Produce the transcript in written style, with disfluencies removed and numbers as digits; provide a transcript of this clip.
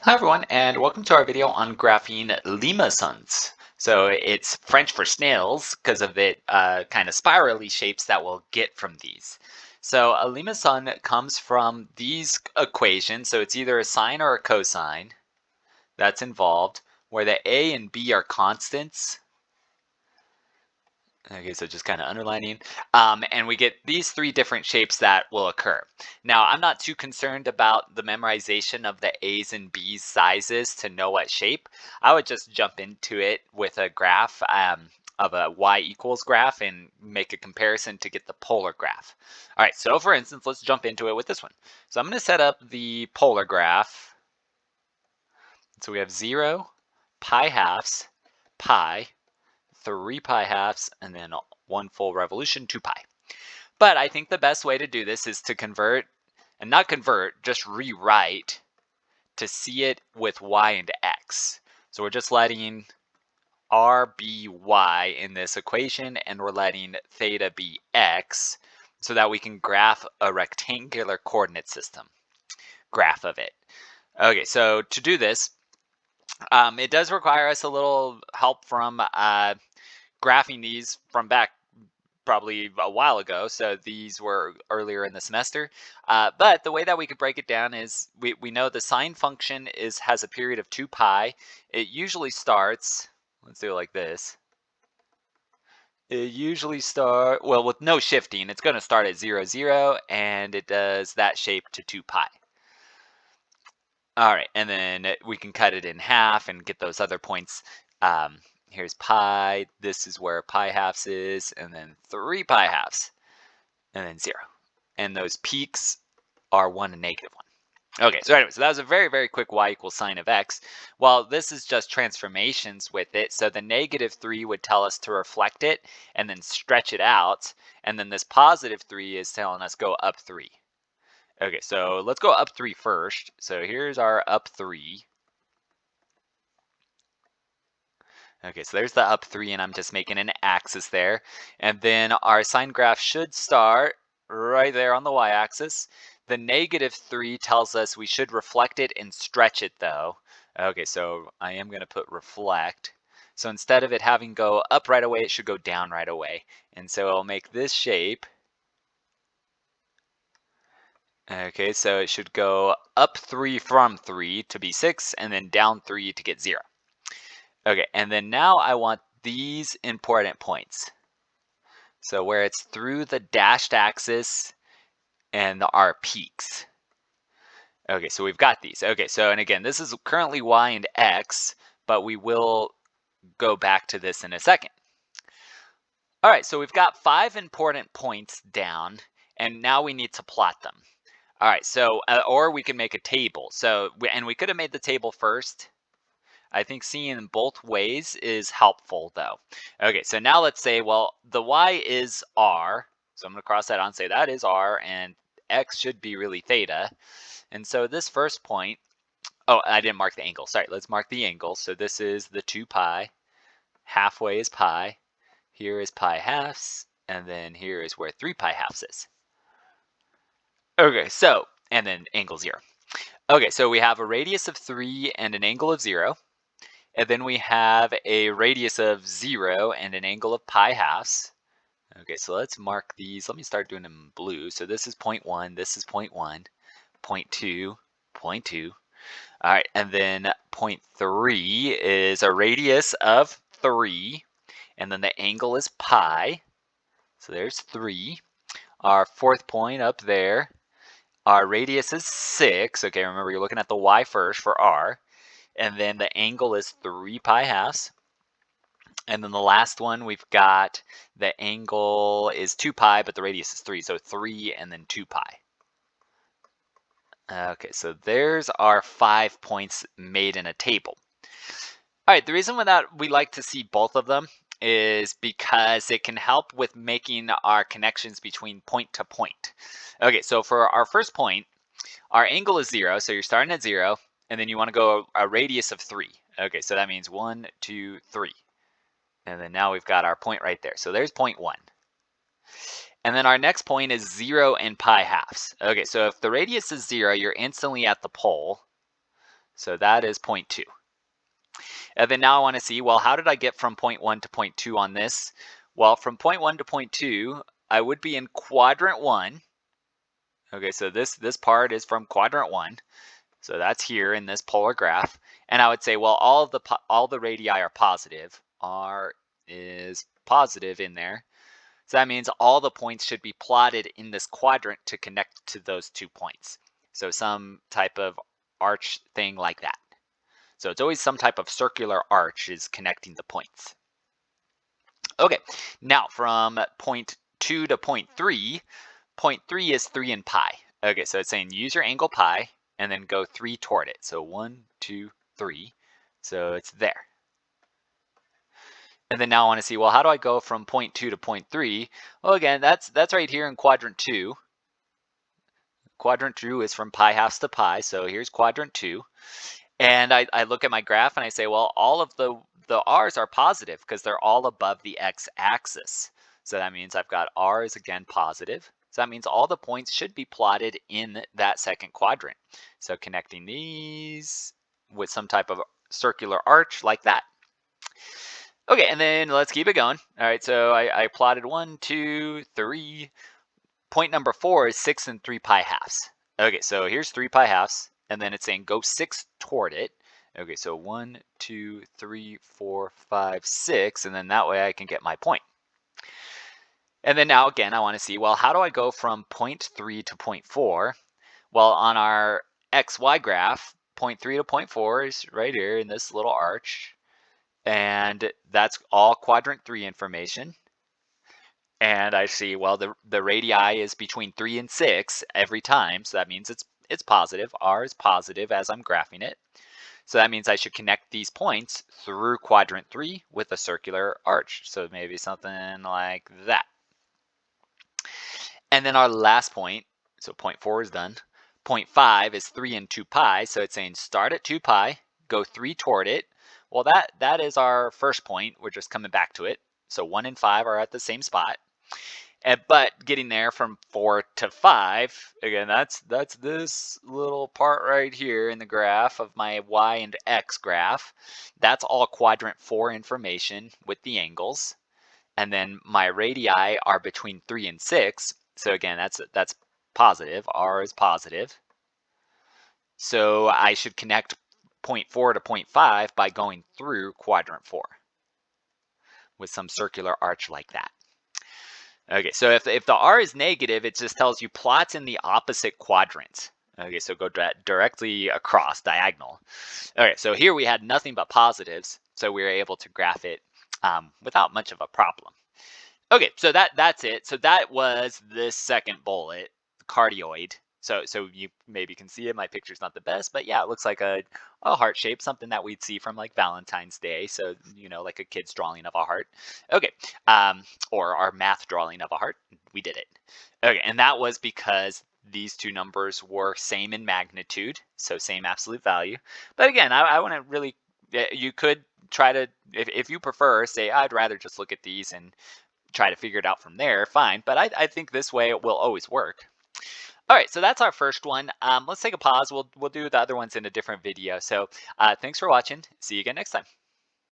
Hi everyone, and welcome to our video on graphing limacons. So it's French for snails because of the kind of spirally shapes that we'll get from these. So a limacon comes from these equations. So it's either a sine or a cosine that's involved, where the a and b are constants. Okay, so just kind of underlining. And we get these three different shapes that will occur. Now, I'm not too concerned about the memorization of the A's and B's sizes to know what shape. I would just jump into it with a graph of a y equals graph and make a comparison to get the polar graph. All right, so for instance, let's jump into it with this one. So I'm going to set up the polar graph. So we have 0, pi halves, pi, 3 pi halves, and then 1 full revolution, 2 pi. But I think the best way to do this is to convert, and not convert, just rewrite to see it with y and x. So we're just letting r be y in this equation, and we're letting theta be x, so that we can graph a rectangular coordinate system. Graph of it. Okay, so to do this, it does require us a little help from graphing these from back probably a while ago. So these were earlier in the semester. But the way that we could break it down is we know the sine function has a period of 2 pi. It usually starts, let's do it like this. It usually well, with no shifting, it's going to start at 0, 0, and it does that shape to 2 pi. All right, and then we can cut it in half and get those other points. Here's pi, this is where pi halves is, and then 3 pi halves, and then 0. And those peaks are 1 and negative 1. Okay, so anyway, so that was a very, very quick y equals sine of x. Well, this is just transformations with it, so the negative 3 would tell us to reflect it and then stretch it out, and then this positive 3 is telling us go up 3. Okay, so let's go up 3 first. So here's our up 3. Okay, so there's the up 3, and I'm just making an axis there. And then our sine graph should start right there on the y-axis. The negative 3 tells us we should reflect it and stretch it, though. Okay, so I am going to put reflect. So instead of it having go up right away, it should go down right away. And so I'll make this shape. Okay, so it should go up 3 from 3 to be 6, and then down 3 to get 0. Okay, and then now I want these important points. So where it's through the dashed axis and our peaks. Okay, so we've got these. Okay, so and again, this is currently y and x, but we will go back to this in a second. All right, so we've got 5 important points down, and now we need to plot them. All right, so, or we can make a table. So, and we could have made the table first. I think seeing both ways is helpful though. Okay, so now let's say, well, the y is r. So I'm going to cross that out and say that is r, and x should be really theta. And so this first point, oh, I didn't mark the angle. Sorry, let's mark the angle. So this is the 2 pi. Halfway is pi. Here is pi halves. And then here is where 3 pi halves is. Okay, so, and then angle 0. Okay, so we have a radius of 3 and an angle of 0. And then we have a radius of 0 and an angle of pi halves. Okay, so let's mark these. Let me start doing them in blue. So this is 0.1, this is 0.1, 0.2, 0.2. All right, and then 0.3 is a radius of 3, and then the angle is pi. So there's 3. Our fourth point up there, our radius is 6. Okay, remember you're looking at the y first for r. And then the angle is 3 pi halves. And then the last one, we've got the angle is 2 pi, but the radius is 3. So 3 and then 2 pi. Okay, so there's our 5 points made in a table. All right, the reason that we like to see both of them is because it can help with making our connections between point to point. Okay, so for our first point, our angle is 0, so you're starting at 0, and then you want to go a radius of 3. Okay, so that means 1, 2, 3. And then now we've got our point right there. So there's 0.1. And then our next point is 0 and pi halves. Okay, so if the radius is 0, you're instantly at the pole. So that is 0.2. And then now I want to see, well, how did I get from 0.1 to 0.2 on this? Well, from 0.1 to 0.2, I would be in quadrant 1. Okay, so this part is from quadrant 1. So that's here in this polar graph. And I would say, well, all the radii are positive. R is positive in there. So that means all the points should be plotted in this quadrant to connect to those 2 points. So some type of arch thing like that. So it's always some type of circular arch is connecting the points. Okay, now from 0.2 to 0.3, 0.3 is 3 in pi. Okay, so it's saying use your angle pi and then go 3 toward it. So 1, 2, 3. So it's there. And then now I want to see, well, how do I go from 0.2 to 0.3? Well, again, that's right here in quadrant 2. Quadrant 2 is from pi halves to pi. So here's quadrant 2. And I look at my graph and I say, well, all of the r's are positive because they're all above the x-axis. So that means I've got r is again positive. So that means all the points should be plotted in that second quadrant. So connecting these with some type of circular arch like that. Okay, and then let's keep it going. All right, so I plotted 1, 2, 3. Point number 4 is 6 and 3 pi halves. Okay, so here's 3 pi halves, and then it's saying go 6 toward it. Okay, so 1, 2, 3, 4, 5, 6, and then that way I can get my point. And then now again, I want to see, well, how do I go from 0.3 to 0.4? Well, on our XY graph, 0.3 to 0.4 is right here in this little arch. And that's all quadrant 3 information. And I see, well, the radii is between 3 and 6 every time. So that means it's positive. R is positive as I'm graphing it. So that means I should connect these points through quadrant 3 with a circular arch. So maybe something like that. And then our last point, so 0.4 is done. 0.5 is 3 and 2 pi. So it's saying start at 2 pi, go 3 toward it. Well, that is our first point. We're just coming back to it. So 1 and 5 are at the same spot. But getting there from 4 to 5, again, that's this little part right here in the graph of my y and x graph. That's all quadrant 4 information with the angles. And then my radii are between 3 and 6. So again, that's positive. R is positive. So I should connect 0.4 to 0.5 by going through quadrant 4 with some circular arch like that. Okay, so if the R is negative, it just tells you plots in the opposite quadrants. Okay, so go directly across, diagonal. Okay, so here we had nothing but positives, so we were able to graph it without much of a problem. Okay, so that's it. So that was this second bullet, cardioid. So you maybe can see it. My picture's not the best, but yeah, it looks like a heart shape, something that we'd see from like Valentine's Day. So, like a kid's drawing of a heart. Okay, or our math drawing of a heart. We did it. Okay, and that was because these two numbers were same in magnitude, so same absolute value. But again, I want to really, you could try to, if you prefer, say, I'd rather just look at these and try to figure it out from there, fine. But I think this way it will always work. All right, so that's our first one. Let's take a pause. We'll do the other ones in a different video. So thanks for watching. See you again next time.